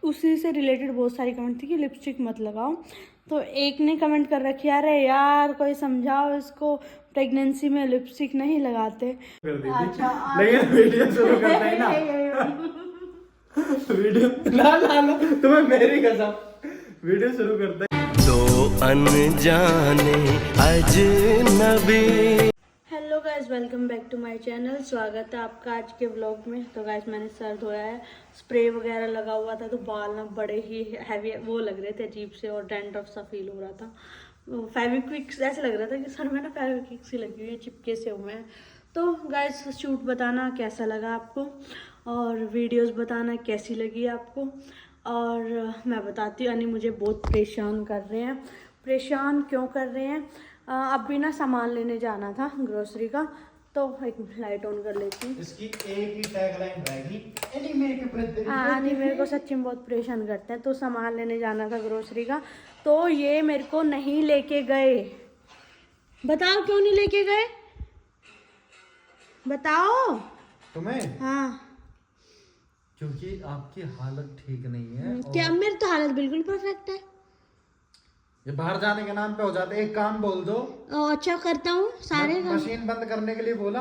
उसी से रिलेटेड बहुत सारी कमेंट थी कि लिपस्टिक मत लगाओ। तो एक ने कमेंट कर रखी, अरे यार कोई समझाओ इसको, प्रेगनेंसी में लिपस्टिक नहीं लगाते। अच्छा लेकिन वीडियो शुरू करते हैं ना वीडियो ला तुम्हें मेरी कसम, वीडियो शुरू करते हैं दो अनजाने अजनबी। Hello guys, welcome back to my channel. स्वागत है आपका आज के व्लॉग में। तो गाइस मैंने सर धोया है, स्प्रे वगैरह लगा हुआ था तो बाल ना बड़े ही हैवी वो लग रहे थे, अजीब से, और डैंड्रफ सा फील हो रहा था। फेविक्विक ऐसे लग रहा था कि सर में ना फेविक्विक सी लगी हुई है, चिपके से हुए हैं। तो गाइस शूट बताना कैसा लगा आपको, और वीडियोस बताना कैसी लगी आपको। और मैं बताती हूँ, यानी मुझे बहुत परेशान कर रहे हैं। परेशान क्यों कर रहे हैं? अभी ना सामान लेने जाना था ग्रोसरी का, तो एक लाइट ऑन कर लेती हूँ। इसकी एक ही टैगलाइन रहेगी, आनी मेरे को सच्ची में बहुत परेशान करते हैं। तो सामान लेने जाना था ग्रोसरी का, तो ये मेरे को नहीं लेके गए। बताओ क्यों नहीं लेके गए, बताओ। तुम्हें? हाँ, क्योंकि आपकी हालत ठीक नहीं है। क्या मेरी तो हालत बिल्कुल परफेक्ट है। ये बाहर जाने के नाम पे हो जाते, एक काम बोल दो। अच्छा करता हूँ सारे काम। मशीन बंद करने के लिए बोला।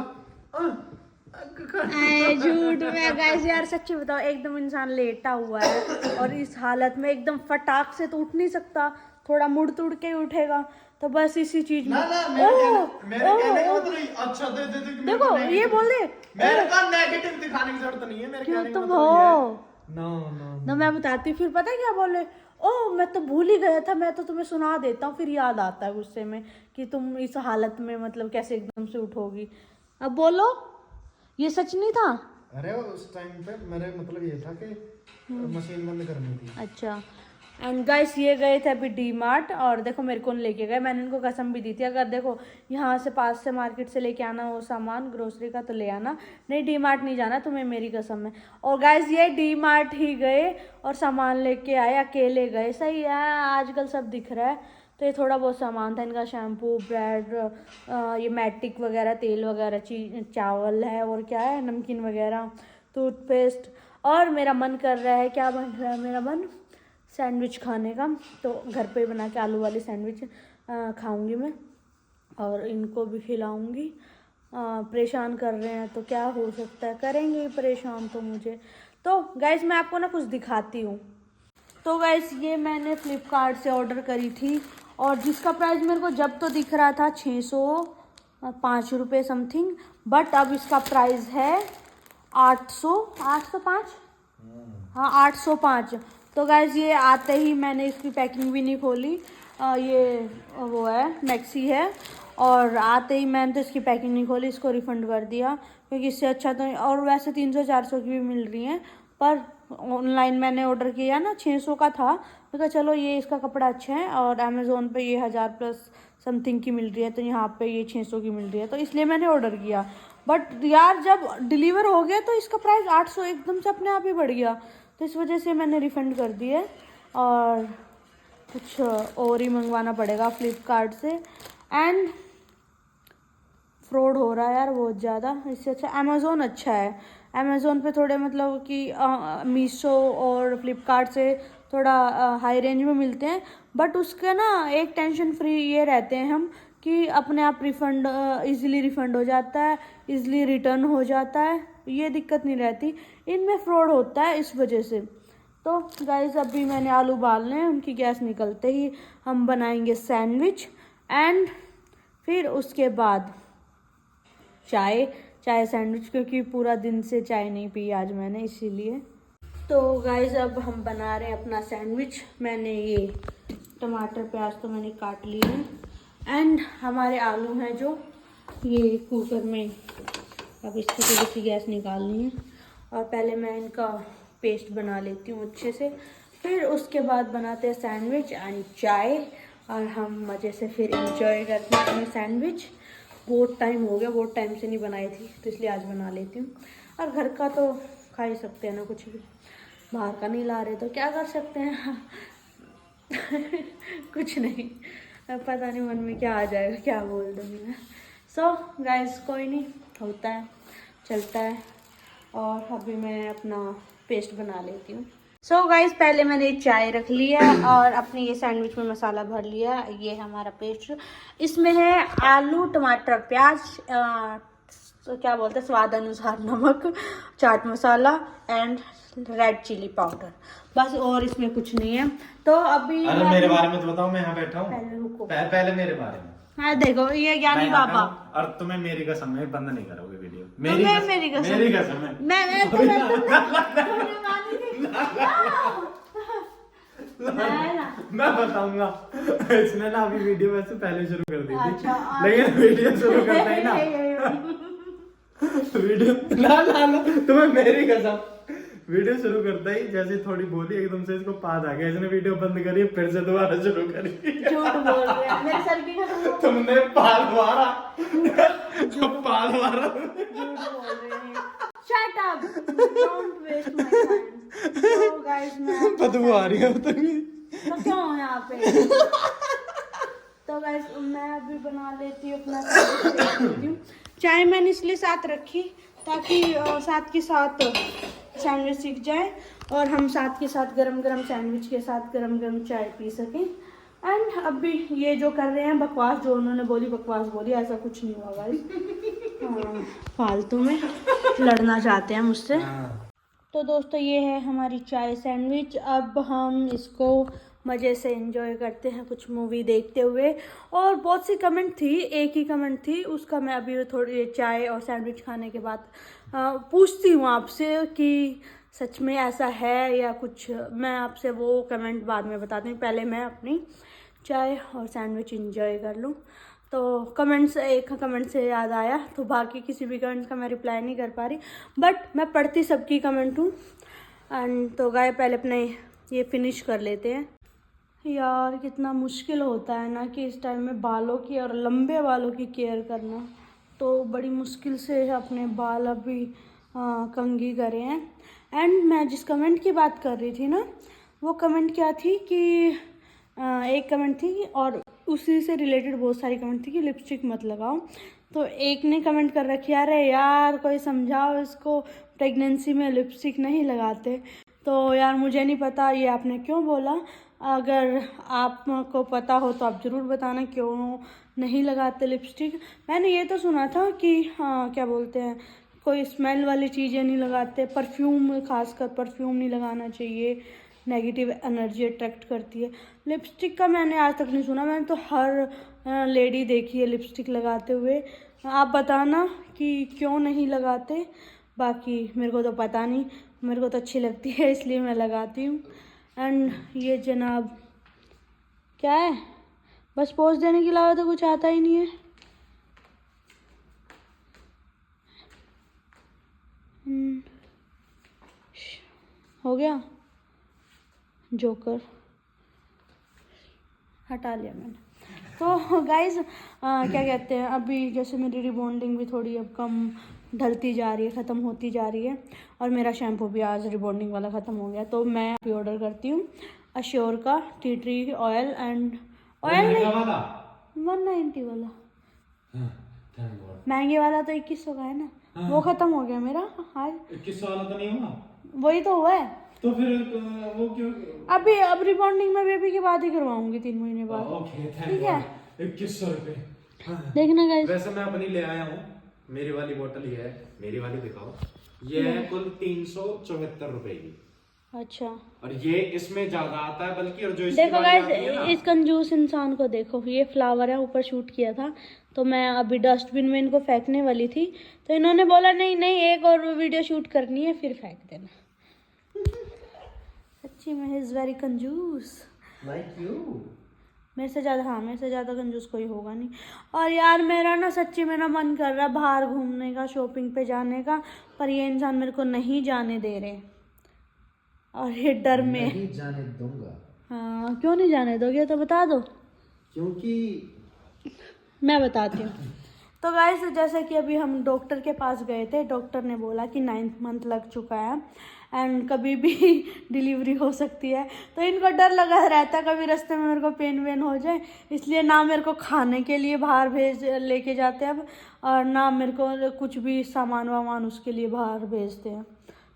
झूठ में गाइस, यार सच्ची बताओ, एकदम इंसान लेटा हुआ है और इस हालत में एकदम फटाक से तो उठ नहीं सकता, थोड़ा मुड़ तुड़ के ही उठेगा। तो बस इसी चीज में मेरे कहने का मतलब अच्छा दे देखो ये बोल दे, मेरे को नेगेटिव दिखाने की जरूरत नहीं है। मेरे क्यों कहने का तुम मतलब हो ये है। नो ना, मैं बताती हूँ। फिर पता है क्या बोले, ओह मैं तो भूल ही गया था, मैं तो तुम्हें सुना देता हूँ। फिर याद आता है गुस्से में कि तुम इस हालत में मतलब कैसे एकदम से उठोगी। अब बोलो, ये सच नहीं था। अरे उस टाइम पे मेरे मतलब ये था कि मशीन बंद करनी थी। अच्छा। एंड गाइस ये गए थे अभी डी मार्ट, और देखो मेरे को नहीं लेके गए। मैंने इनको कसम भी दी थी, अगर देखो यहाँ से पास से मार्केट से लेके आना हो सामान ग्रोसरी का तो ले आना, नहीं डी मार्ट नहीं जाना तुम्हें, मेरी कसम है। और गाइस ये डी मार्ट ही गए और सामान लेके आए, अकेले गए। सही है, आजकल सब दिख रहा है। तो ये थोड़ा बहुत सामान था इनका, शैम्पू, ब्रेड, ये मैटिक वगैरह, तेल वगैरह, चावल है, और क्या है, नमकीन वगैरह, टूथपेस्ट। और मेरा मन कर रहा है, क्या बन रहा है मेरा मन, सैंडविच खाने का। तो घर पे बना के आलू वाली सैंडविच खाऊंगी मैं, और इनको भी खिलाऊंगी। परेशान कर रहे हैं तो क्या हो सकता है, करेंगे ही परेशान तो मुझे। तो गाइस मैं आपको ना कुछ दिखाती हूँ। तो गाइस ये मैंने फ्लिपकार्ट से ऑर्डर करी थी, और जिसका प्राइस मेरे को जब तो दिख रहा था 605 रुपये समथिंग, बट अब इसका प्राइस है 805। हाँ 805। तो गाइज ये आते ही मैंने इसकी पैकिंग भी नहीं खोली, ये वो है मैक्सी है, और आते ही मैंने तो इसकी पैकिंग नहीं खोली, इसको रिफ़ंड कर दिया, क्योंकि इससे अच्छा तो। और वैसे 300-400 की भी मिल रही हैं, पर ऑनलाइन मैंने ऑर्डर किया ना 600 का था, तो कहा चलो ये इसका कपड़ा अच्छा है, और अमेज़ोन पे ये 1000+ समथिंग की मिल रही है, तो यहाँ पे ये 600 की मिल रही है, तो इसलिए मैंने ऑर्डर किया। बट यार जब डिलीवर हो गया तो इसका प्राइस 800 एकदम से अपने आप ही बढ़ गया, तो इस वजह से मैंने रिफ़ंड कर दिए, और कुछ और ही मंगवाना पड़ेगा फ्लिपकार्ट से। एंड फ्रॉड हो रहा है यार बहुत ज़्यादा, इससे अच्छा अमेज़ोन अच्छा है। अमेज़ोन पे थोड़े मतलब कि मीशो और फ्लिपकार्ट से थोड़ा हाई रेंज में मिलते हैं, बट उसके ना एक टेंशन फ्री ये रहते हैं हम कि अपने आप रिफ़ंड इजीली रिफ़ंड हो जाता है, इजीली रिटर्न हो जाता है, ये दिक्कत नहीं रहती। इनमें फ्रॉड होता है इस वजह से। तो गाइस अभी मैंने आलू उबालने हैं, उनकी गैस निकलते ही हम बनाएंगे सैंडविच, एंड फिर उसके बाद चाय सैंडविच, क्योंकि पूरा दिन से चाय नहीं पी आज मैंने, इसीलिए। तो गाइस अब हम बना रहे हैं अपना सैंडविच। मैंने ये टमाटर प्याज तो मैंने काट लिए हैं, एंड हमारे आलू हैं जो ये कुकर में, अब इसकी थोड़ी सी गैस निकालनी है, और पहले मैं इनका पेस्ट बना लेती हूँ अच्छे से, फिर उसके बाद बनाते हैं सैंडविच एंड चाय, और हम मज़े से फिर इंजॉय करते हैं अपनी सैंडविच। बहुत टाइम हो गया, बहुत टाइम से नहीं बनाई थी, तो इसलिए आज बना लेती हूँ। और घर का तो खा ही सकते हैं ना, कुछ भी, बाहर का नहीं ला रहे तो क्या कर सकते हैं। कुछ नहीं, पता नहीं मन में क्या आ जाएगा, क्या बोल दूँगी मैं। सो गाइस कोई नहीं, होता है, चलता है। और अभी मैं अपना पेस्ट बना लेती हूँ। सो गाइस पहले मैंने चाय रख ली है और अपने ये सैंडविच में मसाला भर लिया। ये हमारा पेस्ट, इसमें है आलू, टमाटर, प्याज, तो क्या बोलते हैं, स्वाद अनुसार नमक, chaat masala and red chilli powder, बस। और इसमें कुछ नहीं है। तो अभी अरे मेरे बारे में तो बताओ, मैं यहाँ बैठा हूँ। पहले रुको, पहले मेरे बारे में। हाँ देखो ये ज्ञानी बाबा। और तुम्हें मेरी कसम है बंद नहीं करोगे वीडियो। मेरी कसम मेरी कसम है। मैं मैं बताऊंगा। इसने ना अभी वीडियो वैसे पहले शुरू कर दी थी। अच्छा, लेकिन वीडियो शुरू करते ही ना वीडियो ना तुम्हें मेरी कसम, वीडियो शुरू करता ही जैसे थोड़ी बोली एकदम से इसको पाद आ गया, इसने वीडियो बंद करी, फिर से दोबारा शुरू करी। झूठ बोल रहे हैं, मेरे सर की कसम। तुमने पाल मारा, पाल मारा। झूठ बोल रहे हैं। Shut up! Don't waste my time. So guys, मैं बदबू आ रही है तो क्यों हो यहाँ पे? तो गाइस मैं अभी बना लेती हूँ अपना सैंडविच। चाय मैंने इसलिए साथ रखी ताकि साथ के साथ सैंडविच सीख जाए और हम साथ के साथ गरम गरम सैंडविच के साथ गरम गरम चाय पी सकें। एंड अभी ये जो कर रहे हैं बकवास, जो उन्होंने बोली बकवास बोली, ऐसा कुछ नहीं हुआ गाइस। फालतू में लड़ना चाहते हैं मुझसे। तो दोस्तों ये है हमारी चाय सैंडविच। अब हम इसको मज़े से एंजॉय करते हैं कुछ मूवी देखते हुए। और बहुत सी कमेंट थी, एक ही कमेंट थी, उसका मैं अभी थोड़ी चाय और सैंडविच खाने के बाद पूछती हूँ आपसे कि सच में ऐसा है या कुछ। मैं आपसे वो कमेंट बाद में बताती हूँ, पहले मैं अपनी चाय और सैंडविच एंजॉय कर लूँ। तो कमेंट्स, एक कमेंट से याद आया, तो बाकी किसी भी कमेंट्स का मैं रिप्लाई नहीं कर पा रही, बट मैं पढ़ती सबकी कमेंट हूँ। एंड तो गाय पहले अपने ये फिनिश कर लेते हैं। यार कितना मुश्किल होता है ना कि इस टाइम में बालों की और लंबे बालों की केयर करना। तो बड़ी मुश्किल से अपने बाल अभी कंघी करे हैं। एंड मैं जिस कमेंट की बात कर रही थी ना, वो कमेंट क्या थी कि एक कमेंट थी और उसी से रिलेटेड बहुत सारी कमेंट थी कि लिपस्टिक मत लगाओ। तो एक ने कमेंट कर रखी, अरे यार कोई समझाओ इसको, प्रेगनेंसी में लिपस्टिक नहीं लगाते। तो यार मुझे नहीं पता ये आपने क्यों बोला। अगर आपको पता हो तो आप ज़रूर बताना क्यों नहीं लगाते लिपस्टिक। मैंने ये तो सुना था कि क्या बोलते हैं, कोई स्मेल वाली चीज़ें नहीं लगाते, परफ्यूम, खासकर परफ्यूम नहीं लगाना चाहिए, नेगेटिव एनर्जी अट्रैक्ट करती है। लिपस्टिक का मैंने आज तक नहीं सुना, मैंने तो हर लेडी देखी है लिपस्टिक लगाते हुए। आप बताना कि क्यों नहीं लगाते। बाकी मेरे को तो पता नहीं, मेरे को तो अच्छी लगती है इसलिए मैं लगाती हूँ। एंड ये जनाब क्या है, बस पोज देने के अलावा तो कुछ आता ही नहीं है। हो गया, जोकर हटा लिया मैंने। तो गाइज क्या कहते हैं, अभी जैसे मेरी रिबॉन्डिंग भी थोड़ी अब कम ढलती जा रही है, ख़त्म होती जा रही है, और मेरा शैम्पू भी आज रिबॉन्डिंग वाला ख़त्म हो गया। तो मैं अभी ऑर्डर करती हूँ अश्योर का tea tree oil. And oil नहीं, 190 वाला, महंगे वाला तो 2100 का है ना। वो ख़त्म हो गया मेरा आज। 2100 वाला तो नहीं होगा? वही तो हुआ है। तो फिर वो क्यों? अभी अब रिबॉन्डिंग में बेबी के बाद ही करवाऊंगी, 3 महीने बाद। ओके, ठीक है, 2100 रुपये। देखना गाइस। वैसे मैं अपनी ले आया हूँ, मेरी वाली बोतल ये है, मेरी वाली दिखाओ। ये है कुल 374 रुपए की। अच्छा, और ये इसमें ज्यादा आता है बल्कि, और जो देखो गाइस इस कंजूस इंसान को देखो, ये फ्लावर है, ऊपर शूट किया था। तो मैं अभी डस्टबिन में इनको फेंकने वाली थी, तो इन्होंने बोला नहीं नहीं एक और वीडियो शूट करनी है फिर फेंक देना। सच्ची में इज वेरी कंजूस लाइक यू। मेरे से ज़्यादा, हाँ मेरे से ज़्यादा कंजूस कोई होगा नहीं। और यार मेरा ना सच्ची मेरा मन कर रहा है बाहर घूमने का, शॉपिंग पे जाने का, पर ये इंसान मेरे को नहीं जाने दे रहे। और ये डर में नहीं जाने दूंगा। हाँ, क्यों नहीं जाने दोगे तो बता दो। क्योंकि मैं बताती हूँ। तो गाइस जैसे कि अभी हम डॉक्टर के पास गए थे, डॉक्टर ने बोला कि 9th मंथ लग चुका है एंड कभी भी डिलीवरी हो सकती है। तो इनको डर लगा रहता है कभी रास्ते में मेरे को पेन वेन हो जाए, इसलिए ना मेरे को खाने के लिए बाहर लेके जाते हैं अब, और ना मेरे को कुछ भी सामान वामान उसके लिए बाहर भेजते हैं,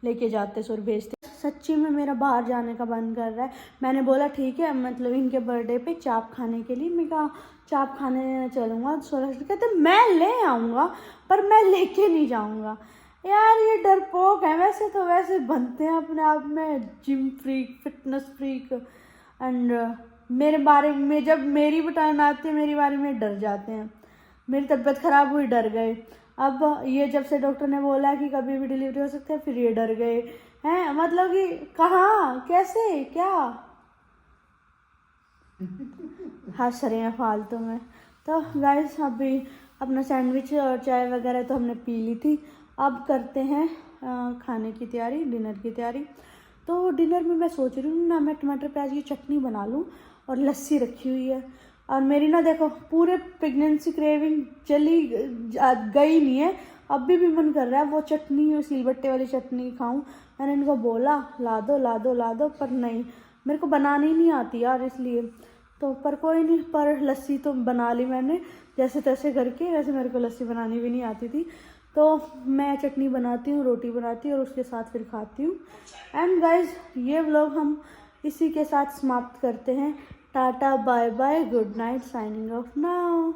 लेके जाते सॉरी भेजते। सच्ची में मेरा बाहर जाने का मन कर रहा है। मैंने बोला ठीक है, मतलब इनके बर्थडे पे चाप खाने के लिए, मैं कहा चाप खाने चलूँगा। सोलह कहते मैं ले आऊँगा पर मैं लेके नहीं जाऊँगा। यार ये डरपोक है, वैसे तो वैसे बनते हैं अपने आप में gym freak, fitness freak, and मेरे बारे में जब मेरी बटन आती है मेरी बारे में डर जाते हैं। मेरी तबीयत ख़राब हुई, डर गए। अब ये जब से डॉक्टर ने बोला कि कभी भी डिलीवरी हो सकती है, फिर ये डर गए हैं। मतलब कि कहाँ, कैसे, क्या हंस रहे हैं फालतू में। तो गाइस अभी अपना सैंडविच और चाय वगैरह तो हमने पी ली थी। अब करते हैं खाने की तैयारी, डिनर की तैयारी। तो डिनर में मैं सोच रही हूँ ना, मैं टमाटर प्याज की चटनी बना लूँ और लस्सी रखी हुई है। और मेरी ना देखो पूरे प्रेगनेंसी क्रेविंग चली गई नहीं है, अभी भी मन कर रहा है वो चटनी, सिलबट्टे वाली चटनी खाऊं। मैंने इनको बोला ला दो ला दो ला दो, पर नहीं, मेरे को बनानी नहीं आती यार, इसलिए तो पर कोई नहीं। पर लस्सी तो बना ली मैंने जैसे तैसे करके, वैसे मेरे को लस्सी बनानी भी नहीं आती थी। तो मैं चटनी बनाती हूँ, रोटी बनाती हूँ और उसके साथ फिर खाती हूँ। एंड गाइज ये व्लॉग हम इसी के साथ समाप्त करते हैं। Tata bye bye, good night, signing off now.